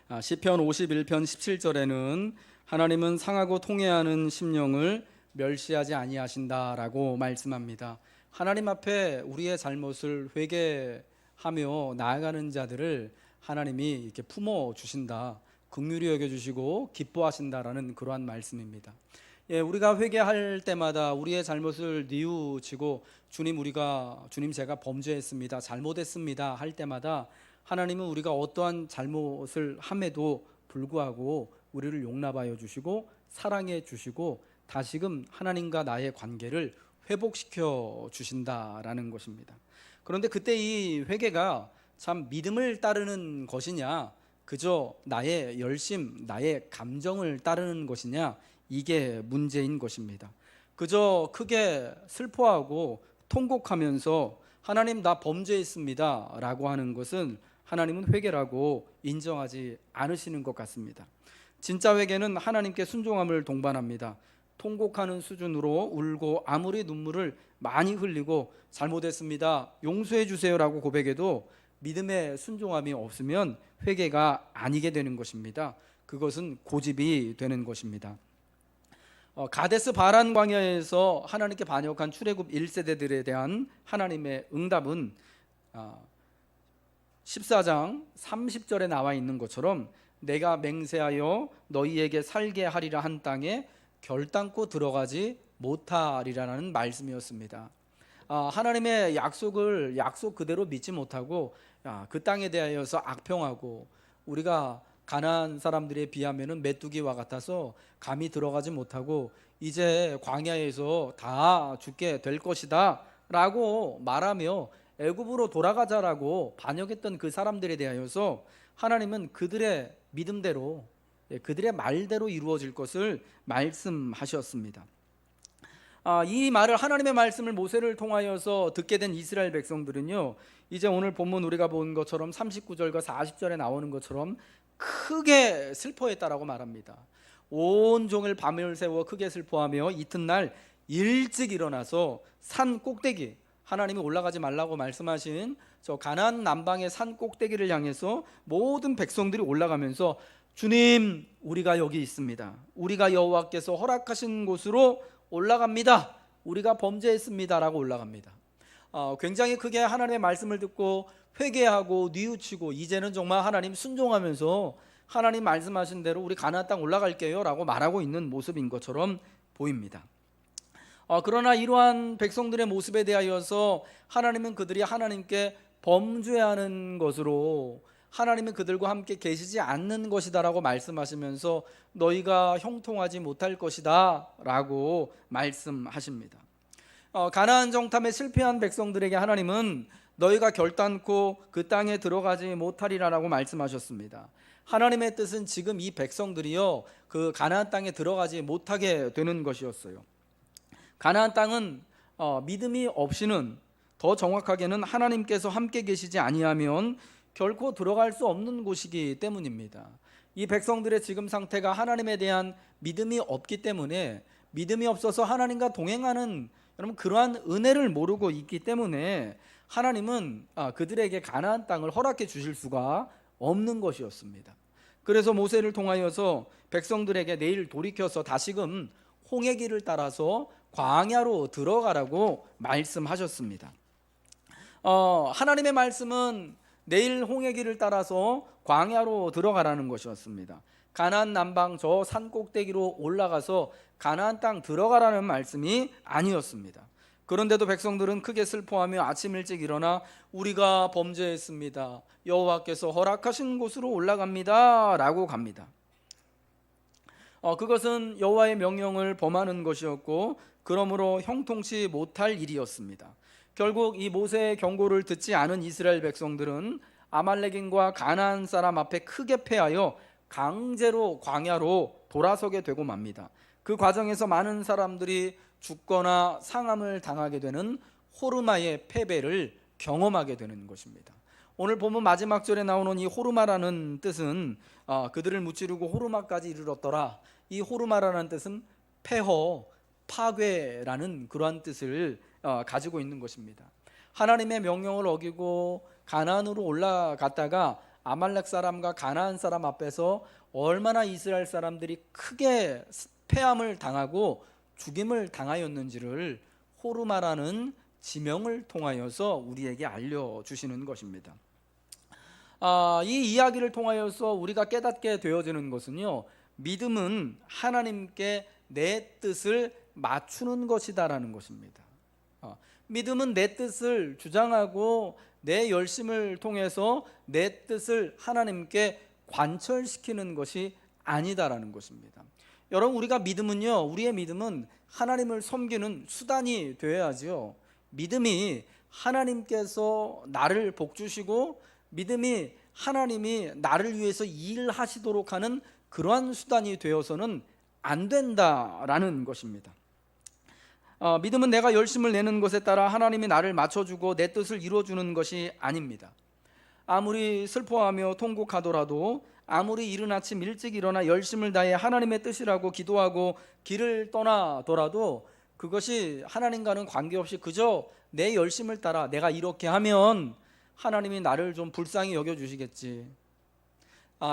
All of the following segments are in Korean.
시편 51편 17절에는 하나님은 상하고 통회하는 심령을 멸시하지 아니하신다라고 말씀합니다. 하나님 앞에 우리의 잘못을 회개하며 나아가는 자들을 하나님이 이렇게 품어 주신다, 긍휼히 여겨 주시고 기뻐하신다라는 그러한 말씀입니다. 우리가 회개할 때마다 우리의 잘못을 뉘우치고 주님 제가 범죄했습니다, 잘못했습니다 할 때마다 하나님은 우리가 어떠한 잘못을 함에도 불구하고 우리를 용납하여 주시고 사랑해 주시고 다시금 하나님과 나의 관계를 회복시켜 주신다라는 것입니다. 그런데 그때 이 회개가 참 믿음을 따르는 것이냐, 그저 나의 열심, 나의 감정을 따르는 것이냐, 이게 문제인 것입니다. 그저 크게 슬퍼하고 통곡하면서 하나님 나 범죄했습니다 라고 하는 것은 하나님은 회개라고 인정하지 않으시는 것 같습니다. 진짜 회개는 하나님께 순종함을 동반합니다. 통곡하는 수준으로 울고 아무리 눈물을 많이 흘리고 잘못했습니다, 용서해 주세요라고 고백해도 믿음의 순종함이 없으면 회개가 아니게 되는 것입니다. 그것은 고집이 되는 것입니다. 가데스 바란 광야에서 하나님께 반역한 출애굽 1세대들에 대한 하나님의 응답은 14장 30절에 나와 있는 것처럼 내가 맹세하여 너희에게 살게 하리라 한 땅에 결단코 들어가지 못하리라는 말씀이었습니다. 하나님의 약속을 약속 그대로 믿지 못하고 그 땅에 대하여서 악평하고 우리가 가나안 사람들에 비하면 메뚜기와 같아서 감히 들어가지 못하고 이제 광야에서 다 죽게 될 것이다 라고 말하며 애굽으로 돌아가자라고 반역했던 그 사람들에 대하여서 하나님은 그들의 믿음대로, 그들의 말대로 이루어질 것을 말씀하셨습니다. 이 말을, 하나님의 말씀을 모세를 통하여서 듣게 된 이스라엘 백성들은요, 이제 오늘 본문 우리가 본 것처럼 39절과 40절에 나오는 것처럼 크게 슬퍼했다라고 말합니다. 온 종일 밤을 새워 크게 슬퍼하며 이튿날 일찍 일어나서 산 꼭대기, 하나님이 올라가지 말라고 말씀하신 저 가나안 남방의 산 꼭대기를 향해서 모든 백성들이 올라가면서 주님, 우리가 여기 있습니다, 우리가 여호와께서 허락하신 곳으로 올라갑니다, 우리가 범죄했습니다 라고 올라갑니다. 굉장히 크게 하나님의 말씀을 듣고 회개하고 뉘우치고 이제는 정말 하나님 순종하면서 하나님 말씀하신 대로 우리 가나안 땅 올라갈게요 라고 말하고 있는 모습인 것처럼 보입니다. 그러나 이러한 백성들의 모습에 대하여서 하나님은 그들이 하나님께 범죄하는 것으로 하나님은 그들과 함께 계시지 않는 것이다 라고 말씀하시면서 너희가 형통하지 못할 것이다 라고 말씀하십니다. 가나안 정탐에 실패한 백성들에게 하나님은 너희가 결단코 그 땅에 들어가지 못하리라 라고 말씀하셨습니다. 하나님의 뜻은 지금 이 백성들이요, 그 가나안 땅에 들어가지 못하게 되는 것이었어요. 가나안 땅은 믿음이 없이는, 더 정확하게는 하나님께서 함께 계시지 아니하면 결코 들어갈 수 없는 곳이기 때문입니다. 이 백성들의 지금 상태가 하나님에 대한 믿음이 없기 때문에, 믿음이 없어서 하나님과 동행하는 여러분 그러한 은혜를 모르고 있기 때문에 하나님은 그들에게 가나안 땅을 허락해 주실 수가 없는 것이었습니다. 그래서 모세를 통하여서 백성들에게 내일 돌이켜서 다시금 홍해 길을 따라서 광야로 들어가라고 말씀하셨습니다. 하나님의 말씀은 내일 홍해 길을 따라서 광야로 들어가라는 것이었습니다. 가나안 남방 저 산 꼭대기로 올라가서 가나안 땅 들어가라는 말씀이 아니었습니다. 그런데도 백성들은 크게 슬퍼하며 아침 일찍 일어나 우리가 범죄했습니다, 여호와께서 허락하신 곳으로 올라갑니다 라고 갑니다. 그것은 여호와의 명령을 범하는 것이었고 그러므로 형통치 못할 일이었습니다. 결국 이 모세의 경고를 듣지 않은 이스라엘 백성들은 아말렉인과 가나안 사람 앞에 크게 패하여 강제로 광야로 돌아서게 되고 맙니다. 그 과정에서 많은 사람들이 죽거나 상함을 당하게 되는 호르마의 패배를 경험하게 되는 것입니다. 오늘 본문 마지막 절에 나오는 이 호르마라는 뜻은 그들을 무찌르고 호르마까지 이르렀더라, 이 호르마라는 뜻은 폐허, 파괴라는 그러한 뜻을 가지고 있는 것입니다. 하나님의 명령을 어기고 가나안으로 올라갔다가 아말렉 사람과 가나안 사람 앞에서 얼마나 이스라엘 사람들이 크게 패함을 당하고 죽임을 당하였는지를 호르마라는 지명을 통하여서 우리에게 알려주시는 것입니다. 이 이야기를 통하여서 우리가 깨닫게 되어지는 것은요, 믿음은 하나님께 내 뜻을 맞추는 것이다라는 것입니다. 믿음은 내 뜻을 주장하고 내 열심을 통해서 내 뜻을 하나님께 관철시키는 것이 아니다라는 것입니다. 여러분, 우리가 믿음은요, 우리의 믿음은 하나님을 섬기는 수단이 되어야지요. 믿음이 하나님께서 나를 복주시고 믿음이 하나님이 나를 위해서 일하시도록 하는 그러한 수단이 되어서는 안 된다라는 것입니다. 믿음은 내가 열심을 내는 것에 따라 하나님이 나를 맞춰주고 내 뜻을 이루어주는 것이 아닙니다. 아무리 슬퍼하며 통곡하더라도, 아무리 이른 아침 일찍 일어나 열심을 다해 하나님의 뜻이라고 기도하고 길을 떠나더라도 그것이 하나님과는 관계없이 그저 내 열심을 따라 내가 이렇게 하면 하나님이 나를 좀 불쌍히 여겨주시겠지,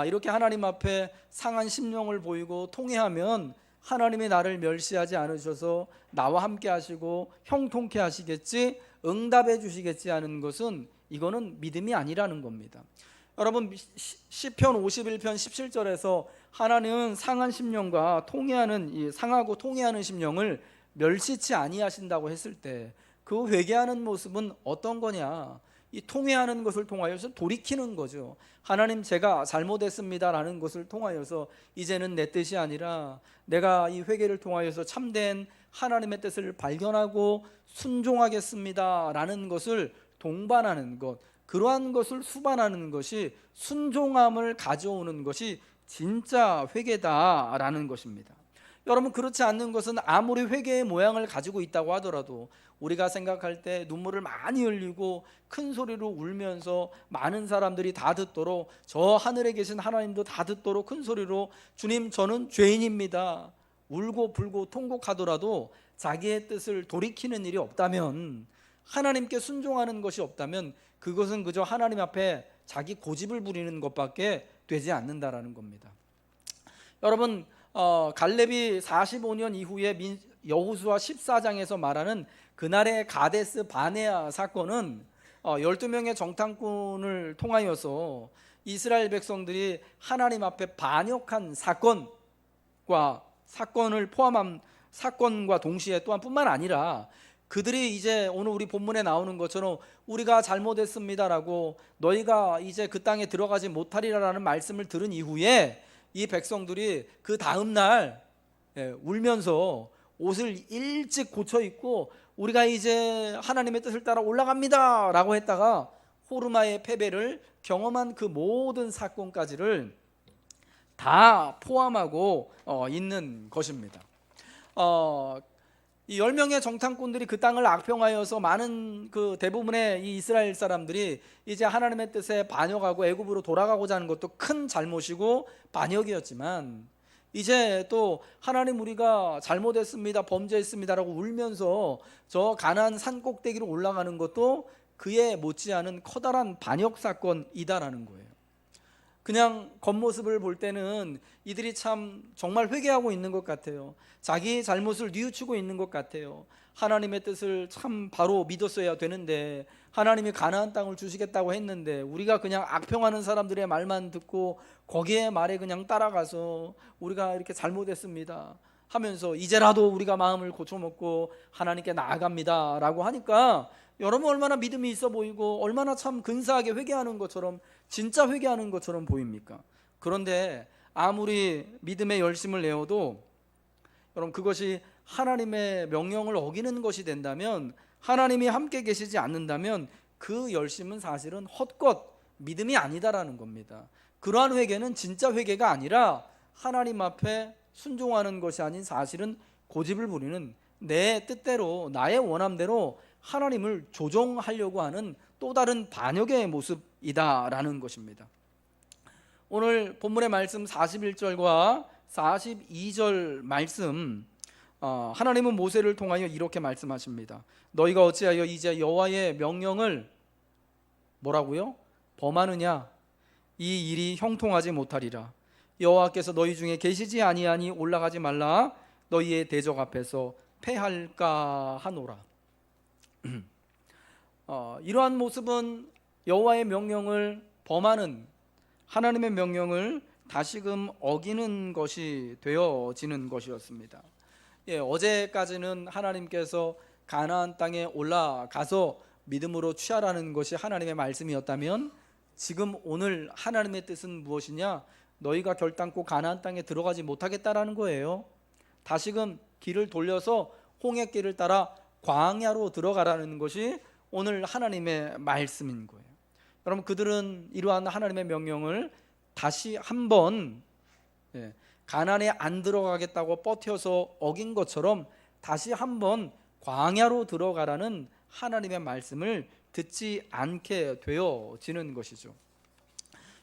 이렇게 하나님 앞에 상한 심령을 보이고 통회하면 하나님이 나를 멸시하지 않으셔서 나와 함께 하시고 형통케 하시겠지, 응답해 주시겠지 하는 것은, 이거는 믿음이 아니라는 겁니다. 여러분, 시편 51편 17절에서 하나님은 상한 심령과 통회하는, 이 상하고 통회하는 심령을 멸시치 아니하신다고 했을 때 그 회개하는 모습은 어떤 거냐? 이 통회하는 것을 통하여서 돌이키는 거죠. 하나님, 제가 잘못했습니다라는 것을 통하여서 이제는 내 뜻이 아니라 내가 이 회개를 통하여서 참된 하나님의 뜻을 발견하고 순종하겠습니다라는 것을 동반하는 것, 그러한 것을 수반하는 것이, 순종함을 가져오는 것이 진짜 회개다라는 것입니다. 여러분, 그렇지 않는 것은 아무리 회개의 모양을 가지고 있다고 하더라도 우리가 생각할 때 눈물을 많이 흘리고 큰 소리로 울면서 많은 사람들이 다 듣도록, 저 하늘에 계신 하나님도 다 듣도록 큰 소리로 주님, 저는 죄인입니다, 울고 불고 통곡하더라도 자기의 뜻을 돌이키는 일이 없다면, 하나님께 순종하는 것이 없다면 그것은 그저 하나님 앞에 자기 고집을 부리는 것밖에 되지 않는다라는 겁니다. 여러분, 갈렙이 45년 이후에 여호수아 14장에서 말하는 그날의 가데스 바네아 사건은 12명의 정탐꾼을 통하여서 이스라엘 백성들이 하나님 앞에 반역한 사건을 포함한 사건과 동시에 또한 뿐만 아니라, 그들이 이제 오늘 우리 본문에 나오는 것처럼 우리가 잘못했습니다라고 너희가 이제 그 땅에 들어가지 못하리라는 말씀을 들은 이후에 이 백성들이 그 다음 날 울면서 옷을 일찍 고쳐 입고 우리가 이제 하나님의 뜻을 따라 올라갑니다 라고 했다가 호르마의 패배를 경험한 그 모든 사건까지를 다 포함하고 있는 것입니다. 이 10명의 정탐꾼들이 그 땅을 악평하여서 많은 그 대부분의 이 이스라엘 사람들이 이제 하나님의 뜻에 반역하고 애굽으로 돌아가고자 하는 것도 큰 잘못이고 반역이었지만, 이제 또 하나님, 우리가 잘못했습니다, 범죄했습니다라고 울면서 저 가나안 산 꼭대기로 올라가는 것도 그에 못지않은 커다란 반역 사건이다라는 거예요. 그냥 겉모습을 볼 때는 이들이 참 정말 회개하고 있는 것 같아요. 자기 잘못을 뉘우치고 있는 것 같아요. 하나님의 뜻을 참 바로 믿었어야 되는데, 하나님이 가나안 땅을 주시겠다고 했는데 우리가 그냥 악평하는 사람들의 말만 듣고 거기에 말에 그냥 따라가서 우리가 이렇게 잘못했습니다 하면서 이제라도 우리가 마음을 고쳐먹고 하나님께 나아갑니다 라고 하니까, 여러분, 얼마나 믿음이 있어 보이고 얼마나 참 근사하게 회개하는 것처럼, 진짜 회개하는 것처럼 보입니까? 그런데 아무리 믿음의 열심을 내어도 여러분, 그것이 하나님의 명령을 어기는 것이 된다면, 하나님이 함께 계시지 않는다면 그 열심은 사실은 헛것, 믿음이 아니다라는 겁니다. 그러한 회개는 진짜 회개가 아니라 하나님 앞에 순종하는 것이 아닌, 사실은 고집을 부리는, 내 뜻대로 나의 원함대로 하나님을 조종하려고 하는 또 다른 반역의 모습이다라는 것입니다. 오늘 본문의 말씀 41절과 42절 말씀, 하나님은 모세를 통하여 이렇게 말씀하십니다. 너희가 어찌하여 이제 여호와의 명령을 뭐라고요? 범하느냐? 이 일이 형통하지 못하리라. 여호와께서 너희 중에 계시지 아니하니 올라가지 말라. 너희의 대적 앞에서 패할까 하노라. 이러한 모습은 여호와의 명령을 범하는, 하나님의 명령을 다시금 어기는 것이 되어지는 것이었습니다. 어제까지는 하나님께서 가나안 땅에 올라가서 믿음으로 취하라는 것이 하나님의 말씀이었다면, 지금 오늘 하나님의 뜻은 무엇이냐? 너희가 결단코 가나안 땅에 들어가지 못하겠다라는 거예요. 다시금 길을 돌려서 홍해길을 따라 광야로 들어가라는 것이 오늘 하나님의 말씀인 거예요. 여러분, 그들은 이러한 하나님의 명령을 다시 한번 가나안에 안 들어가겠다고 버텨서 어긴 것처럼 다시 한번 광야로 들어가라는 하나님의 말씀을 듣지 않게 되어지는 것이죠.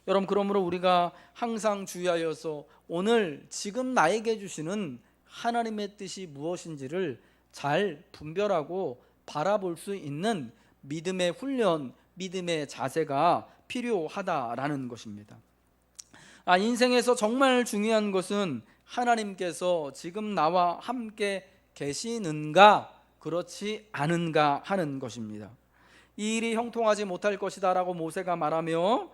여러분, 그러므로 우리가 항상 주의하여서 오늘 지금 나에게 주시는 하나님의 뜻이 무엇인지를 잘 분별하고 바라볼 수 있는 믿음의 훈련, 믿음의 자세가 필요하다라는 것입니다. 인생에서 정말 중요한 것은 하나님께서 지금 나와 함께 계시는가, 그렇지 않은가 하는 것입니다. 이 일이 형통하지 못할 것이다 라고 모세가 말하며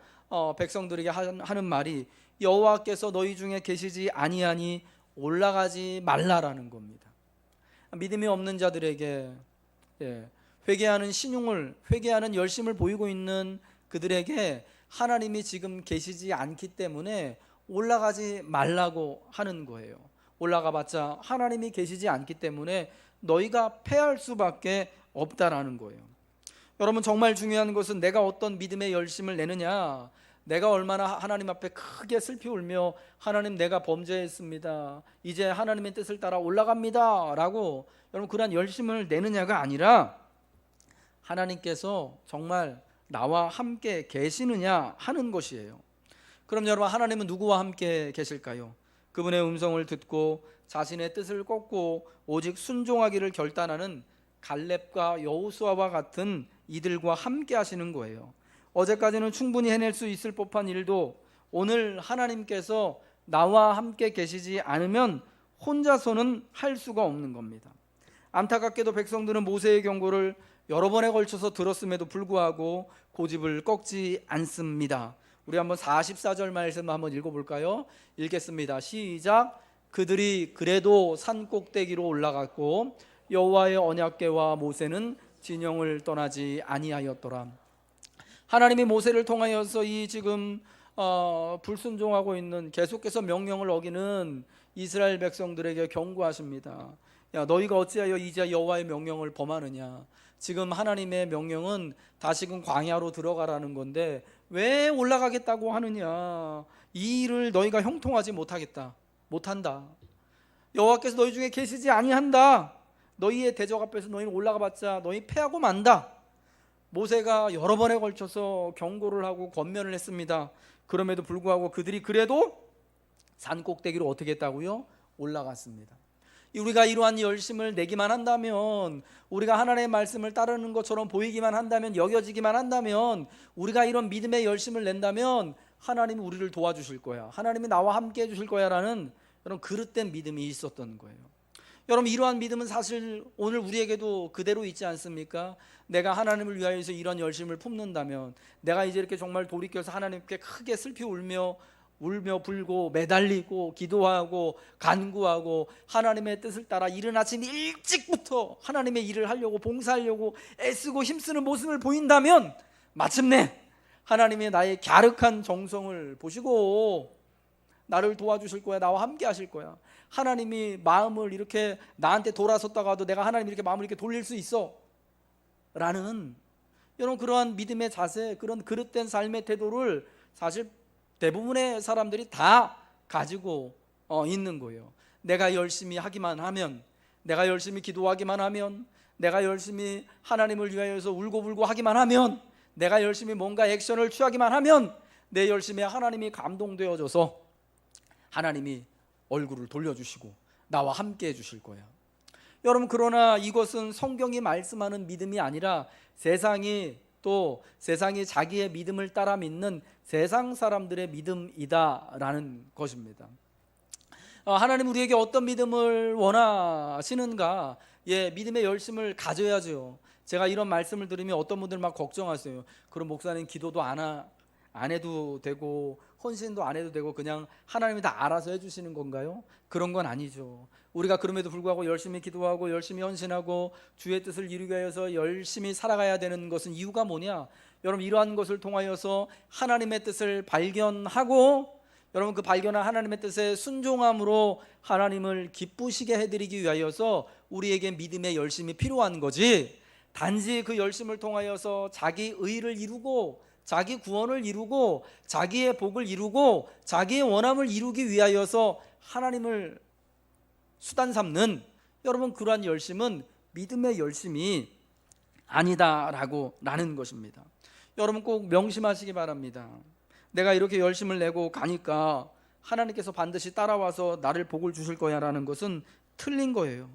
백성들에게 하는 말이, 여호와께서 너희 중에 계시지 아니하니 올라가지 말라라는 겁니다. 믿음이 없는 자들에게, 회개하는 신용을, 회개하는 열심을 보이고 있는 그들에게 하나님이 지금 계시지 않기 때문에 올라가지 말라고 하는 거예요. 올라가 봤자 하나님이 계시지 않기 때문에 너희가 패할 수밖에 없다라는 거예요. 여러분, 정말 중요한 것은 내가 어떤 믿음의 열심을 내느냐, 내가 얼마나 하나님 앞에 크게 슬피 울며 하나님, 내가 범죄했습니다, 이제 하나님의 뜻을 따라 올라갑니다 라고 여러분 그러한 열심을 내느냐가 아니라, 하나님께서 정말 나와 함께 계시느냐 하는 것이에요. 그럼 여러분, 하나님은 누구와 함께 계실까요? 그분의 음성을 듣고 자신의 뜻을 꺾고 오직 순종하기를 결단하는 갈렙과 여호수아와 같은 이들과 함께 하시는 거예요. 어제까지는 충분히 해낼 수 있을 법한 일도 오늘 하나님께서 나와 함께 계시지 않으면 혼자서는 할 수가 없는 겁니다. 안타깝게도 백성들은 모세의 경고를 여러 번에 걸쳐서 들었음에도 불구하고 고집을 꺾지 않습니다. 우리 한번 44절 말씀 한번 읽어볼까요? 읽겠습니다. 시작. 그들이 그래도 산 꼭대기로 올라갔고 여호와의 언약궤와 모세는 진영을 떠나지 아니하였더라. 하나님이 모세를 통하여서 이 지금 불순종하고 있는, 계속해서 명령을 어기는 이스라엘 백성들에게 경고하십니다. 야, 너희가 어찌하여 이제 여호와의 명령을 범하느냐? 지금 하나님의 명령은 다시금 광야로 들어가라는 건데 왜 올라가겠다고 하느냐? 이 일을 너희가 형통하지 못한다. 여호와께서 너희 중에 계시지 아니한다. 너희의 대적 앞에서 너희는 올라가 봤자 너희 패하고 만다. 모세가 여러 번에 걸쳐서 경고를 하고 권면을 했습니다. 그럼에도 불구하고 그들이 그래도 산 꼭대기로 어떻게 했다고요? 올라갔습니다. 우리가 이러한 열심을 내기만 한다면, 우리가 하나님의 말씀을 따르는 것처럼 보이기만 한다면, 여겨지기만 한다면, 우리가 이런 믿음의 열심을 낸다면 하나님이 우리를 도와주실 거야, 하나님이 나와 함께 해주실 거야 라는 그런 그릇된 믿음이 있었던 거예요. 여러분, 이러한 믿음은 사실 오늘 우리에게도 그대로 있지 않습니까? 내가 하나님을 위하여서 이런 열심을 품는다면, 내가 이제 이렇게 정말 돌이켜서 하나님께 크게 슬피 울며 불고 매달리고 기도하고 간구하고 하나님의 뜻을 따라 이른 아침 일찍부터 하나님의 일을 하려고, 봉사하려고 애쓰고 힘쓰는 모습을 보인다면, 마침내 하나님이 나의 갸륵한 정성을 보시고 나를 도와주실 거야, 나와 함께 하실 거야. 하나님이 마음을 이렇게 나한테 돌아섰다가도 내가 하나님 이렇게 마음을 이렇게 돌릴 수 있어 라는, 여러분, 그러한 믿음의 자세, 그런 그릇된 삶의 태도를 사실 대부분의 사람들이 다 가지고 있는 거예요. 내가 열심히 하기만 하면, 내가 열심히 기도하기만 하면, 내가 열심히 하나님을 위하여서 울고불고 하기만 하면, 내가 열심히 뭔가 액션을 취하기만 하면 내 열심에 하나님이 감동되어져서 하나님이 얼굴을 돌려주시고 나와 함께 해주실 거야. 여러분, 그러나 이것은 성경이 말씀하는 믿음이 아니라 세상이 또 세상이 자기의 믿음을 따라 믿는 세상 사람들의 믿음이다라는 것입니다. 하나님 우리에게 어떤 믿음을 원하시는가? 믿음의 열심을 가져야죠. 제가 이런 말씀을 들으면 어떤 분들 막 걱정하세요. 그럼 목사님 기도도 안 해도 되고 헌신도 안 해도 되고 그냥 하나님이 다 알아서 해주시는 건가요? 그런 건 아니죠. 우리가 그럼에도 불구하고 열심히 기도하고 열심히 헌신하고 주의 뜻을 이루기 위해서 열심히 살아가야 되는 것은 이유가 뭐냐? 여러분, 이러한 것을 통하여서 하나님의 뜻을 발견하고 여러분, 그 발견한 하나님의 뜻에 순종함으로 하나님을 기쁘시게 해드리기 위하여서 우리에게 믿음의 열심이 필요한 거지, 단지 그 열심을 통하여서 자기 의를 이루고 자기 구원을 이루고 자기의 복을 이루고 자기의 원함을 이루기 위하여서 하나님을 수단 삼는, 여러분, 그러한 열심은 믿음의 열심이 아니다라는 것입니다. 여러분 꼭 명심하시기 바랍니다. 내가 이렇게 열심을 내고 가니까 하나님께서 반드시 따라와서 나를 복을 주실 거야 라는 것은 틀린 거예요.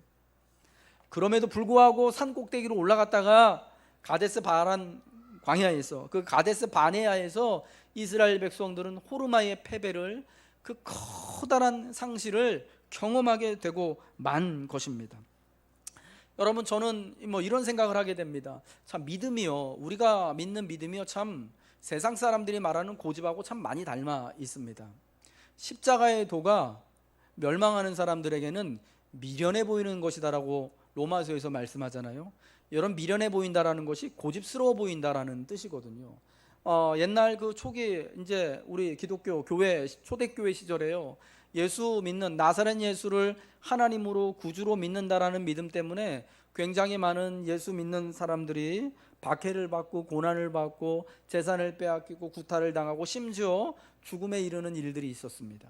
그럼에도 불구하고 산 꼭대기로 올라갔다가 가데스 바란 광야에서, 그 가데스 바네아에서 이스라엘 백성들은 호르마의 패배를, 그 커다란 상실을 경험하게 되고 만 것입니다. 여러분, 저는 이런 생각을 하게 됩니다. 참 믿음이요, 우리가 믿는 믿음이요, 참 세상 사람들이 말하는 고집하고 참 많이 닮아 있습니다. 십자가의 도가 멸망하는 사람들에게는 미련해 보이는 것이다라고 로마서에서 말씀하잖아요. 여러분, 미련해 보인다라는 것이 고집스러워 보인다라는 뜻이거든요. 옛날 그 초기 이제 우리 기독교 교회 초대교회 시절에요, 예수 믿는 나사렛 예수를 하나님으로 구주로 믿는다라는 믿음 때문에 굉장히 많은 예수 믿는 사람들이 박해를 받고 고난을 받고 재산을 빼앗기고 구타를 당하고 심지어 죽음에 이르는 일들이 있었습니다.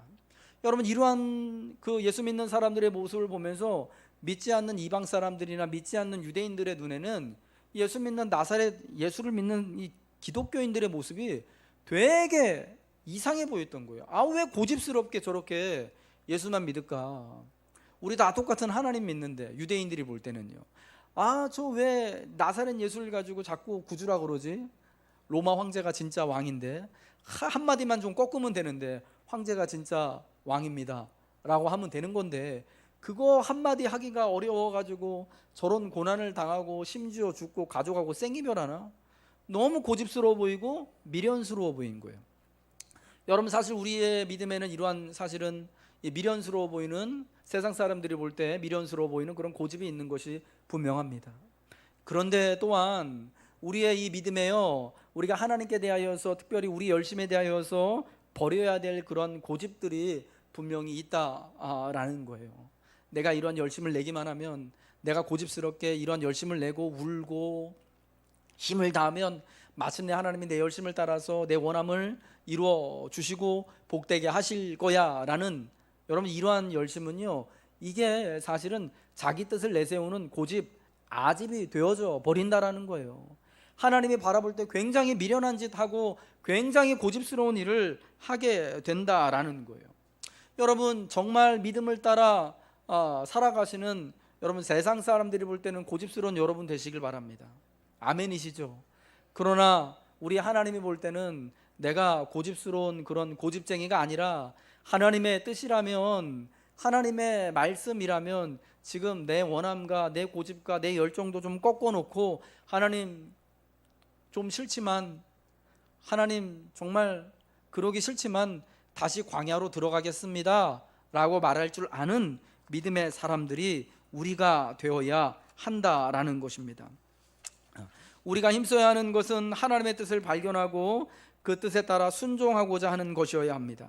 여러분, 이러한 그 예수 믿는 사람들의 모습을 보면서 믿지 않는 이방 사람들이나 믿지 않는 유대인들의 눈에는 예수 믿는 나사렛 예수를 믿는 이 기독교인들의 모습이 되게 이상해 보였던 거예요. 왜 고집스럽게 저렇게 예수만 믿을까? 우리 다 똑같은 하나님 믿는데, 유대인들이 볼 때는요, 저 왜 나사렛 예수를 가지고 자꾸 구주라 그러지? 로마 황제가 진짜 왕인데, 한마디만 좀 꺾으면 되는데 황제가 진짜 왕입니다 라고 하면 되는 건데, 그거 한마디 하기가 어려워가지고 저런 고난을 당하고 심지어 죽고 가져가고 생이별하나? 너무 고집스러워 보이고 미련스러워 보인 거예요. 여러분, 사실 우리의 믿음에는 이러한 사실은 미련스러워 보이는, 세상 사람들이 볼 때 미련스러워 보이는 그런 고집이 있는 것이 분명합니다. 그런데 또한 우리의 이 믿음에요, 우리가 하나님께 대하여서, 특별히 우리 열심에 대하여서 버려야 될 그런 고집들이 분명히 있다라는 거예요. 내가 이런 열심을 내기만 하면, 내가 고집스럽게 이런 열심을 내고 울고 힘을 다하면 마침내 하나님이 내 열심을 따라서 내 원함을 이루어 주시고 복되게 하실 거야 라는, 여러분, 이러한 열심은요, 이게 사실은 자기 뜻을 내세우는 고집, 아집이 되어져 버린다라는 거예요. 하나님이 바라볼 때 굉장히 미련한 짓 하고 굉장히 고집스러운 일을 하게 된다라는 거예요. 여러분, 정말 믿음을 따라 살아가시는 여러분, 세상 사람들이 볼 때는 고집스러운 여러분 되시길 바랍니다. 아멘이시죠? 그러나 우리 하나님이 볼 때는 내가 고집스러운 그런 고집쟁이가 아니라, 하나님의 뜻이라면, 하나님의 말씀이라면 지금 내 원함과 내 고집과 내 열정도 좀 꺾어놓고, 하나님 좀 싫지만, 하나님 정말 그러기 싫지만 다시 광야로 들어가겠습니다 라고 말할 줄 아는 믿음의 사람들이 우리가 되어야 한다라는 것입니다. 우리가 힘써야 하는 것은 하나님의 뜻을 발견하고 그 뜻에 따라 순종하고자 하는 것이어야 합니다.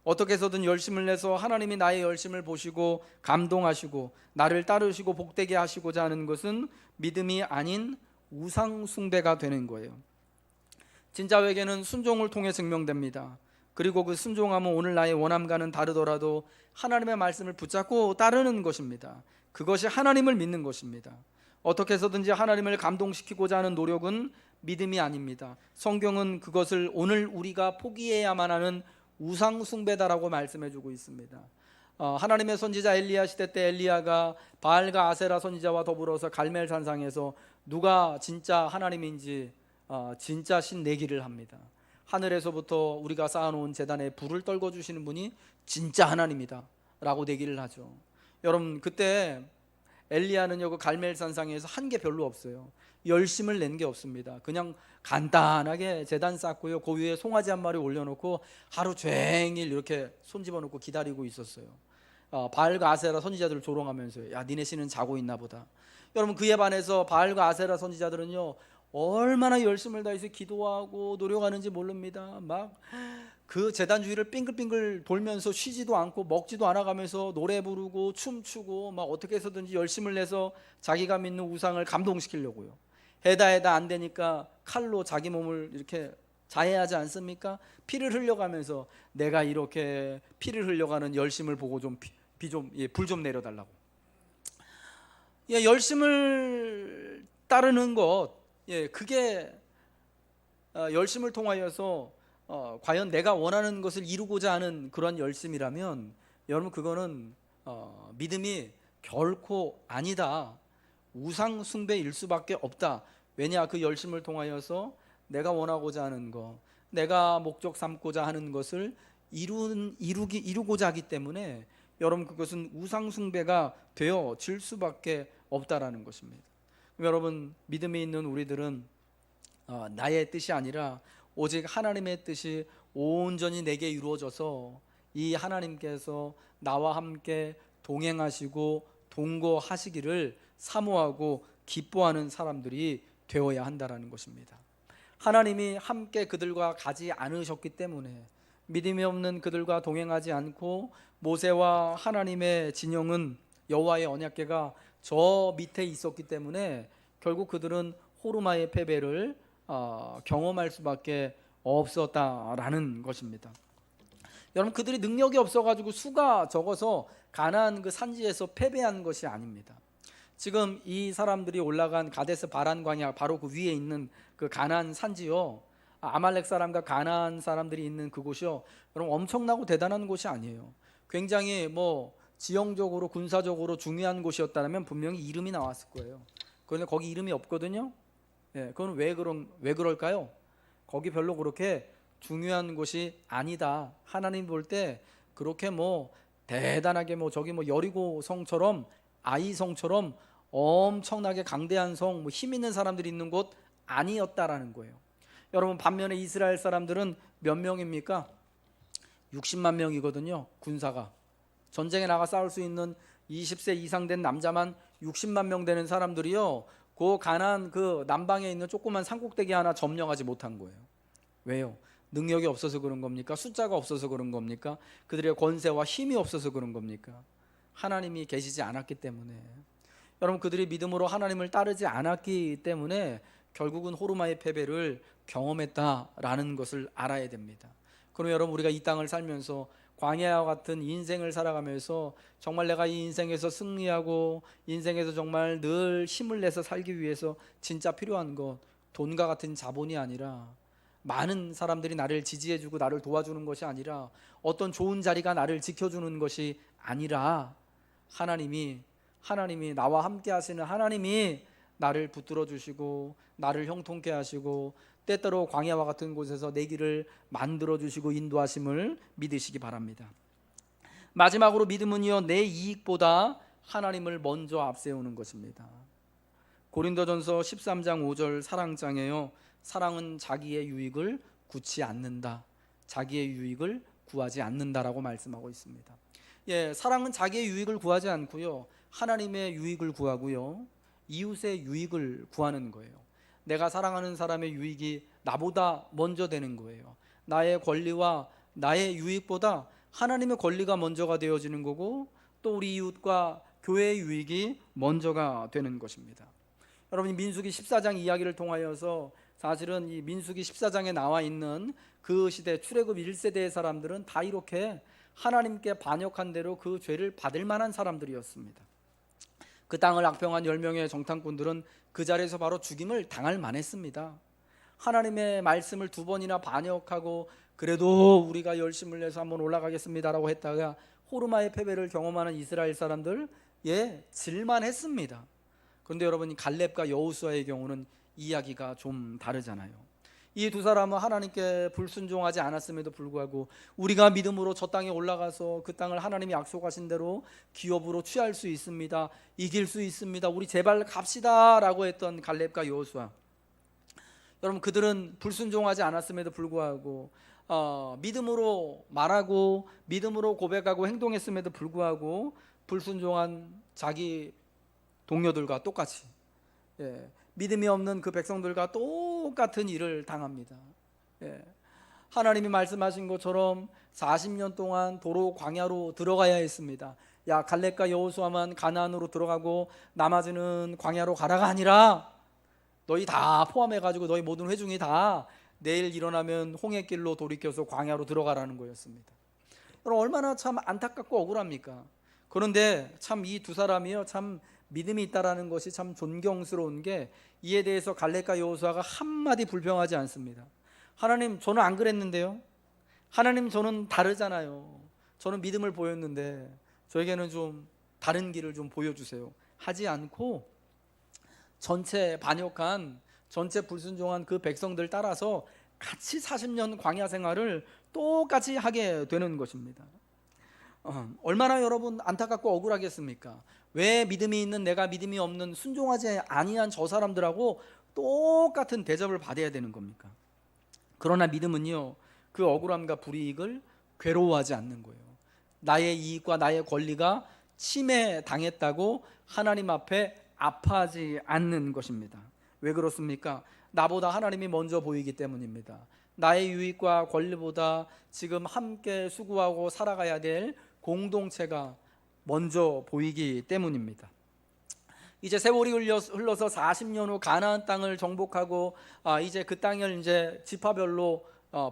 어떻게 해서든 열심을 내서 하나님이 나의 열심을 보시고 감동하시고 나를 따르시고 복되게 하시고자 하는 것은 믿음이 아닌 우상 숭배가 되는 거예요. 진짜 회개는 순종을 통해 증명됩니다. 그리고 그 순종함은 오늘 나의 원함과는 다르더라도 하나님의 말씀을 붙잡고 따르는 것입니다. 그것이 하나님을 믿는 것입니다. 어떻게 해서든지 하나님을 감동시키고자 하는 노력은 믿음이 아닙니다. 성경은 그것을 오늘 우리가 포기해야만 하는 우상 숭배다라고 말씀해주고 있습니다. 하나님의 선지자 엘리야 시대 때 엘리야가 바알과 아세라 선지자와 더불어서 갈멜 산상에서 누가 진짜 하나님인지 진짜 신 내기를 합니다. 하늘에서부터 우리가 쌓아놓은 제단에 불을 떨궈 주시는 분이 진짜 하나님이다 라고 내기를 하죠. 여러분, 그때 엘리야는요, 그 갈멜산상에서 한 게 별로 없어요. 열심을 낸 게 없습니다. 그냥 간단하게 제단 쌓고요, 그 위에 송아지 한 마리 올려놓고 하루 종일 이렇게 손 집어넣고 기다리고 있었어요. 바알과 아세라 선지자들을 조롱하면서요, 야, 니네 신은 자고 있나 보다. 여러분, 그에 반해서 바알과 아세라 선지자들은요, 얼마나 열심을 다해서 기도하고 노력하는지 모릅니다. 막 그 제단 주위를 빙글빙글 돌면서 쉬지도 않고 먹지도 않아가면서 노래 부르고 춤추고 막 어떻게 해서든지 열심을 내서 자기가 믿는 우상을 감동시키려고요. 해다 안 되니까 칼로 자기 몸을 이렇게 자해하지 않습니까? 피를 흘려가면서 내가 이렇게 피를 흘려가는 열심을 보고 좀 불 좀 내려달라고. 열심을 따르는 것, 그게 열심을 통하여서 과연 내가 원하는 것을 이루고자 하는 그런 열심이라면 여러분, 그거는 믿음이 결코 아니다, 우상 숭배일 수밖에 없다. 왜냐, 그 열심을 통하여서 내가 원하고자 하는 것, 내가 목적 삼고자 하는 것을 이루고자 하기 때문에 여러분, 그것은 우상 숭배가 되어질 수밖에 없다라는 것입니다. 여러분, 믿음이 있는 우리들은 나의 뜻이 아니라 오직 하나님의 뜻이 온전히 내게 이루어져서 이 하나님께서 나와 함께 동행하시고 동거하시기를 사모하고 기뻐하는 사람들이 되어야 한다는 것입니다. 하나님이 함께 그들과 가지 않으셨기 때문에 믿음이 없는 그들과 동행하지 않고 모세와 하나님의 진영은 여호와의 언약궤가 저 밑에 있었기 때문에 결국 그들은 호르마의 패배를 경험할 수밖에 없었다라는 것입니다. 여러분, 그들이 능력이 없어가지고 수가 적어서 가나안 그 산지에서 패배한 것이 아닙니다. 지금 이 사람들이 올라간 가데스 바란 광야 바로 그 위에 있는 그 가나안 산지요, 아말렉 사람과 가나안 사람들이 있는 그곳이요, 여러분, 엄청나고 대단한 곳이 아니에요. 굉장히 지형적으로 군사적으로 중요한 곳이었다면 분명히 이름이 나왔을 거예요. 그런데 거기 이름이 없거든요. 그건 왜 그럴까요? 거기 별로 그렇게 중요한 곳이 아니다. 하나님 볼 때 그렇게 대단하게 저기 여리고 성처럼 아이 성처럼 엄청나게 강대한 성, 힘 있는 사람들이 있는 곳 아니었다라는 거예요. 여러분, 반면에 이스라엘 사람들은 몇 명입니까? 60만 명이거든요. 군사가 전쟁에 나가 싸울 수 있는 20세 이상 된 남자만 60만 명 되는 사람들이요, 그 가나안 그 남방에 있는 조그만 산꼭대기 하나 점령하지 못한 거예요. 왜요? 능력이 없어서 그런 겁니까? 숫자가 없어서 그런 겁니까? 그들의 권세와 힘이 없어서 그런 겁니까? 하나님이 계시지 않았기 때문에. 여러분, 그들이 믿음으로 하나님을 따르지 않았기 때문에 결국은 호르마의 패배를 경험했다라는 것을 알아야 됩니다. 그럼 여러분, 우리가 이 땅을 살면서 광야와 같은 인생을 살아가면서 정말 내가 이 인생에서 승리하고 인생에서 정말 늘 힘을 내서 살기 위해서 진짜 필요한 것, 돈과 같은 자본이 아니라, 많은 사람들이 나를 지지해주고 나를 도와주는 것이 아니라, 어떤 좋은 자리가 나를 지켜주는 것이 아니라, 하나님이 나와 함께 하시는 하나님이 나를 붙들어 주시고 나를 형통케 하시고 때때로 광야와 같은 곳에서 내 길을 만들어 주시고 인도하심을 믿으시기 바랍니다. 마지막으로 믿음은요, 내 이익보다 하나님을 먼저 앞세우는 것입니다. 고린도전서 13장 5절 사랑장에요, 사랑은 자기의 유익을 구치 않는다, 자기의 유익을 구하지 않는다라고 말씀하고 있습니다. 사랑은 자기의 유익을 구하지 않고요, 하나님의 유익을 구하고요, 이웃의 유익을 구하는 거예요. 내가 사랑하는 사람의 유익이 나보다 먼저 되는 거예요. 나의 권리와 나의 유익보다 하나님의 권리가 먼저가 되어지는 거고, 또 우리 이웃과 교회의 유익이 먼저가 되는 것입니다. 여러분, 민수기 14장 이야기를 통하여서 사실은 이 민수기 14장에 나와 있는 그 시대 출애굽 1세대의 사람들은 다 이렇게 하나님께 반역한 대로 그 죄를 받을 만한 사람들이었습니다. 그 땅을 악평한 10명의 정탐꾼들은 그 자리에서 바로 죽임을 당할 만했습니다. 하나님의 말씀을 2번이나 반역하고 그래도 우리가 열심을 내서 한번 올라가겠습니다라고 했다가 호르마의 패배를 경험하는 이스라엘 사람들 질만했습니다. 그런데 여러분, 갈렙과 여호수아의 경우는 이야기가 좀 다르잖아요. 이 두 사람은 하나님께 불순종하지 않았음에도 불구하고 우리가 믿음으로 저 땅에 올라가서 그 땅을 하나님이 약속하신 대로 기업으로 취할 수 있습니다, 이길 수 있습니다, 우리 제발 갑시다 라고 했던 갈렙과 여호수아, 여러분 그들은 불순종하지 않았음에도 불구하고 믿음으로 말하고 믿음으로 고백하고 행동했음에도 불구하고 불순종한 자기 동료들과 똑같이, 믿음이 없는 그 백성들과 똑같은 일을 당합니다. 하나님이 말씀하신 것처럼 40년 동안 도로 광야로 들어가야 했습니다. 야, 갈렙과 여호수아만 가나안으로 들어가고 나머지는 광야로 가라가 아니라 너희 다 포함해가지고 너희 모든 회중이 다 내일 일어나면 홍해길로 돌이켜서 광야로 들어가라는 거였습니다. 여러분 얼마나 참 안타깝고 억울합니까? 그런데 참 이 두 사람이요, 참 믿음이 있다라는 것이 참 존경스러운 게, 이에 대해서 갈렙과 여호수아가 한마디 불평하지 않습니다. 하나님, 저는 안 그랬는데요. 하나님, 저는 다르잖아요. 저는 믿음을 보였는데 저에게는 좀 다른 길을 좀 보여주세요 하지 않고, 전체 반역한, 전체 불순종한 그 백성들 따라서 같이 40년 광야 생활을 똑같이 하게 되는 것입니다. 얼마나 여러분 안타깝고 억울하겠습니까? 왜 믿음이 있는 내가 믿음이 없는 순종하지 아니한 저 사람들하고 똑같은 대접을 받아야 되는 겁니까? 그러나 믿음은요, 그 억울함과 불이익을 괴로워하지 않는 거예요. 나의 이익과 나의 권리가 침해당했다고 하나님 앞에 아파하지 않는 것입니다. 왜 그렇습니까? 나보다 하나님이 먼저 보이기 때문입니다. 나의 유익과 권리보다 지금 함께 수고하고 살아가야 될 공동체가 먼저 보이기 때문입니다. 이제 세월이 흘러서 40년 후 가나안 땅을 정복하고 이제 그 땅을 이제 지파별로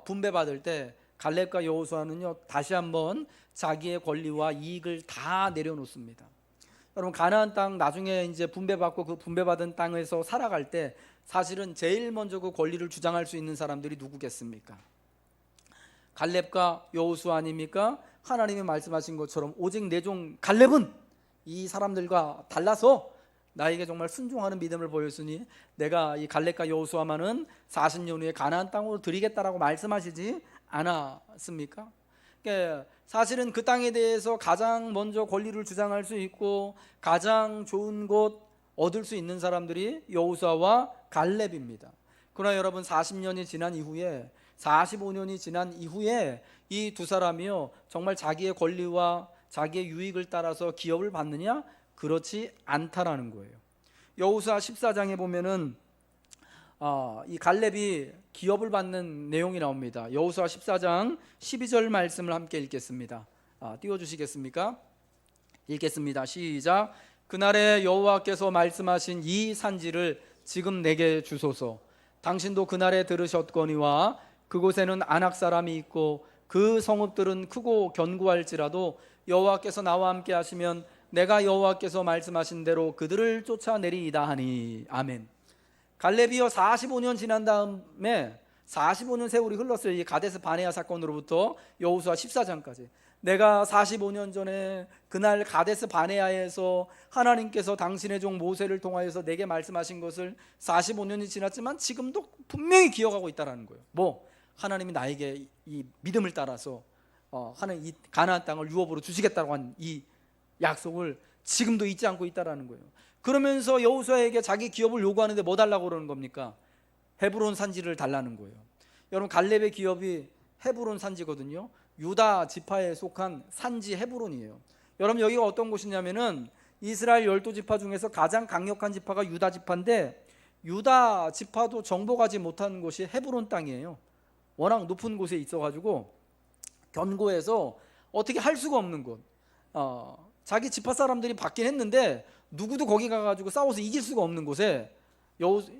분배받을 때 갈렙과 여호수아는요, 다시 한번 자기의 권리와 이익을 다 내려놓습니다. 여러분 가나안 땅 나중에 이제 분배받고 그 분배받은 땅에서 살아갈 때 사실은 제일 먼저 그 권리를 주장할 수 있는 사람들이 누구겠습니까? 갈렙과 여호수아 아닙니까? 하나님이 말씀하신 것처럼 오직 내 종 갈렙은 이 사람들과 달라서 나에게 정말 순종하는 믿음을 보였으니 내가 이 갈렙과 여호수아만은 40년 후에 가나안 땅으로 드리겠다라고 말씀하시지 않았습니까? 그러니까 사실은 그 땅에 대해서 가장 먼저 권리를 주장할 수 있고 가장 좋은 곳 얻을 수 있는 사람들이 여호수아와 갈렙입니다. 그러나 여러분 40년이 지난 이후에 45년이 지난 이후에 이 두 사람이요, 정말 자기의 권리와 자기의 유익을 따라서 기업을 받느냐? 그렇지 않다라는 거예요. 여호수아 14장에 보면은 이 갈렙이 기업을 받는 내용이 나옵니다. 여호수아 14장 12절 말씀을 함께 읽겠습니다. 띄워주시겠습니까? 읽겠습니다. 시작. 그날에 여호와께서 말씀하신 이 산지를 지금 내게 주소서. 당신도 그날에 들으셨거니와 그곳에는 아낙 사람이 있고 그 성읍들은 크고 견고할지라도 여호와께서 나와 함께 하시면 내가 여호와께서 말씀하신 대로 그들을 쫓아내리이다 하니. 아멘. 갈렙이요 45년 지난 다음에 45년 세월이 흘렀어요. 이 가데스 바네아 사건으로부터 여호수아 14장까지. 내가 45년 전에 그날 가데스 바네아에서 하나님께서 당신의 종 모세를 통하여서 내게 말씀하신 것을 45년이 지났지만 지금도 분명히 기억하고 있다는 거예요. 하나님이 나에게 이 믿음을 따라서 하는 이 가나안 땅을 유업으로 주시겠다고 한 이 약속을 지금도 잊지 않고 있다는 거예요. 그러면서 여호수아에게 자기 기업을 요구하는데 뭐 달라고 그러는 겁니까? 헤브론 산지를 달라는 거예요. 여러분 갈렙의 기업이 헤브론 산지거든요. 유다 지파에 속한 산지 헤브론이에요. 여러분 여기가 어떤 곳이냐면은 이스라엘 12지파 중에서 가장 강력한 지파가 유다 지파인데 유다 지파도 정복하지 못한 곳이 헤브론 땅이에요. 워낙 높은 곳에 있어가지고 견고해서 어떻게 할 수가 없는 곳. 자기 지파 사람들이 받긴 했는데 누구도 거기 가가지고 싸워서 이길 수가 없는 곳에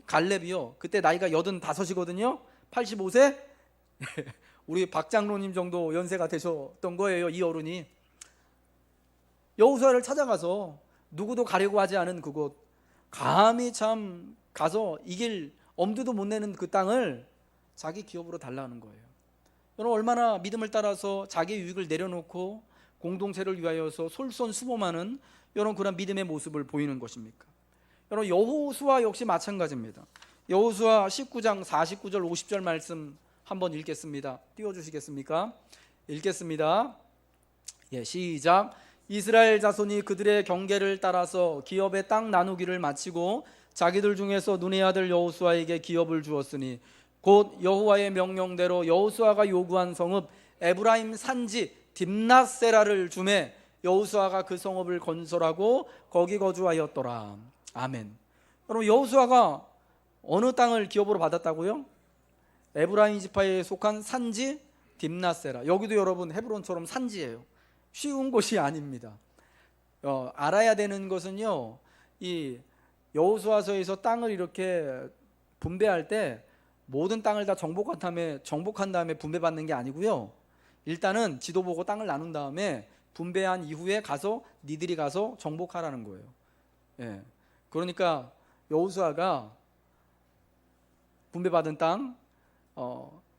갈렙이요, 그때 나이가 85이거든요 85세? 우리 박 장로님 정도 연세가 되셨던 거예요. 이 어른이 여호수아를 찾아가서 누구도 가려고 하지 않은 그곳, 감히 참 가서 이길 엄두도 못 내는 그 땅을 자기 기업으로 달라는 거예요. 여러분 얼마나 믿음을 따라서 자기의 유익을 내려놓고 공동체를 위하여서 솔선수범하는 여러분 그런 믿음의 모습을 보이는 것입니까? 여러분 여호수아 역시 마찬가지입니다. 여호수아 19장 49절 50절 말씀 한번 읽겠습니다. 띄워주시겠습니까? 읽겠습니다. 시작. 이스라엘 자손이 그들의 경계를 따라서 기업의 땅 나누기를 마치고 자기들 중에서 눈의 아들 여호수아에게 기업을 주었으니 곧 여호와의 명령대로 여호수아가 요구한 성읍 에브라임 산지 딥낫세라를 주매 여호수아가 그 성읍을 건설하고 거기 거주하였더라. 아멘. 여러분, 여호수아가 어느 땅을 기업으로 받았다고요? 에브라임 지파에 속한 산지 딥낫세라. 여기도 여러분 헤브론처럼 산지예요. 쉬운 곳이 아닙니다. 알아야 되는 것은요, 이 여호수아서에서 땅을 이렇게 분배할 때 모든 땅을 다 정복한 다음에 분배받는 게 아니고요, 일단은 지도 보고 땅을 나눈 다음에 분배한 이후에 니들이 가서 정복하라는 거예요. 그러니까 여호수아가 분배받은 땅,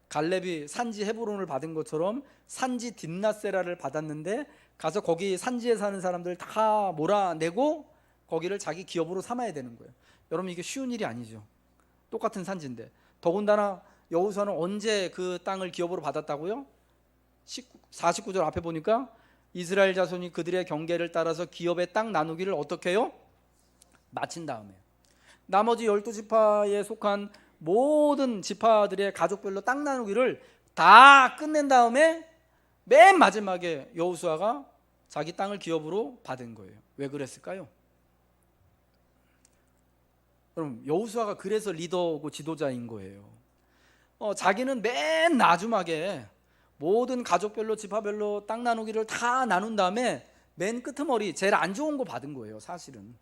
갈렙이 산지 헤브론을 받은 것처럼 산지 딥낫세라를 받았는데 가서 거기 산지에 사는 사람들 다 몰아내고 거기를 자기 기업으로 삼아야 되는 거예요. 여러분, 이게 쉬운 일이 아니죠. 똑같은 산지인데. 더군다나 여호수아는 언제 그 땅을 기업으로 받았다고요? 49절 앞에 보니까 이스라엘 자손이 그들의 경계를 따라서 기업의 땅 나누기를 어떻게 해요? 마친 다음에 나머지 12지파에 속한 모든 지파들의 가족별로 땅 나누기를 다 끝낸 다음에 맨 마지막에 여호수아가 자기 땅을 기업으로 받은 거예요. 왜 그랬을까요? 그럼 여호수아가 그래서 리더고 지도자인 거예요. 자기는 맨 마지막에 모든 가족별로 지파별로 땅 나누기를 다 나눈 다음에 맨 끄트머리 제일 안 좋은 거 받은 거예요. 사실은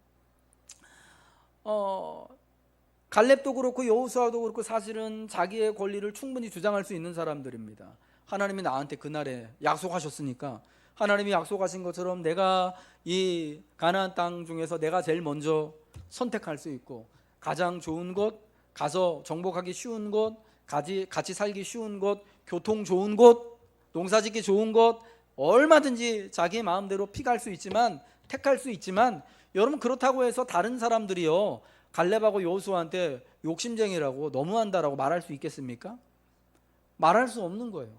갈렙도 그렇고 여호수아도 그렇고 사실은 자기의 권리를 충분히 주장할 수 있는 사람들입니다. 하나님이 나한테 그날에 약속하셨으니까, 하나님이 약속하신 것처럼 내가 이 가나안 땅 중에서 내가 제일 먼저 선택할 수 있고 가장 좋은 곳, 가서 정복하기 쉬운 곳, 같이 살기 쉬운 곳, 교통 좋은 곳, 농사짓기 좋은 곳, 얼마든지 자기 마음대로 택할 수 있지만 여러분, 그렇다고 해서 다른 사람들이요 갈렙하고 여호수아한테 욕심쟁이라고 너무한다라고 말할 수 있겠습니까? 말할 수 없는 거예요.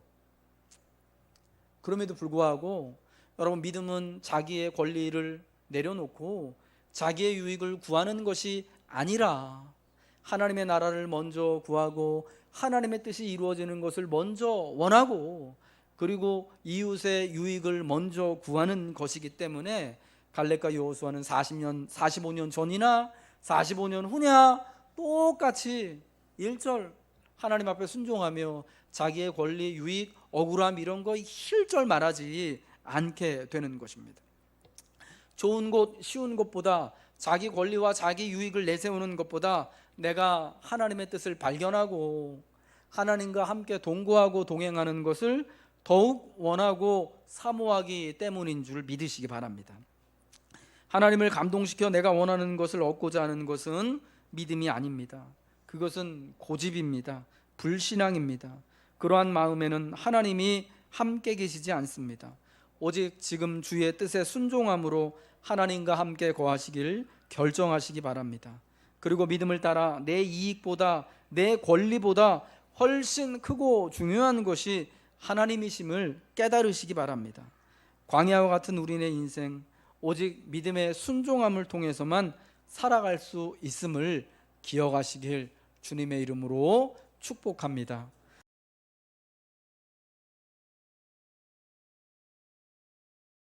그럼에도 불구하고 여러분, 믿음은 자기의 권리를 내려놓고 자기의 유익을 구하는 것이 아니라 하나님의 나라를 먼저 구하고 하나님의 뜻이 이루어지는 것을 먼저 원하고 그리고 이웃의 유익을 먼저 구하는 것이기 때문에 갈렙과 여호수아는 45년 전이나 45년 후냐 똑같이 1절 하나님 앞에 순종하며 자기의 권리, 유익, 억울함 이런 거 힐절 말하지 않게 되는 것입니다. 좋은 곳, 쉬운 것보다 자기 권리와 자기 유익을 내세우는 것보다 내가 하나님의 뜻을 발견하고 하나님과 함께 동거하고 동행하는 것을 더욱 원하고 사모하기 때문인 줄 믿으시기 바랍니다. 하나님을 감동시켜 내가 원하는 것을 얻고자 하는 것은 믿음이 아닙니다. 그것은 고집입니다. 불신앙입니다. 그러한 마음에는 하나님이 함께 계시지 않습니다. 오직 지금 주의 뜻에 순종함으로 하나님과 함께 거하시길 결정하시기 바랍니다. 그리고 믿음을 따라 내 이익보다 내 권리보다 훨씬 크고 중요한 것이 하나님이심을 깨달으시기 바랍니다. 광야와 같은 우리의 인생, 오직 믿음의 순종함을 통해서만 살아갈 수 있음을 기억하시길 주님의 이름으로 축복합니다.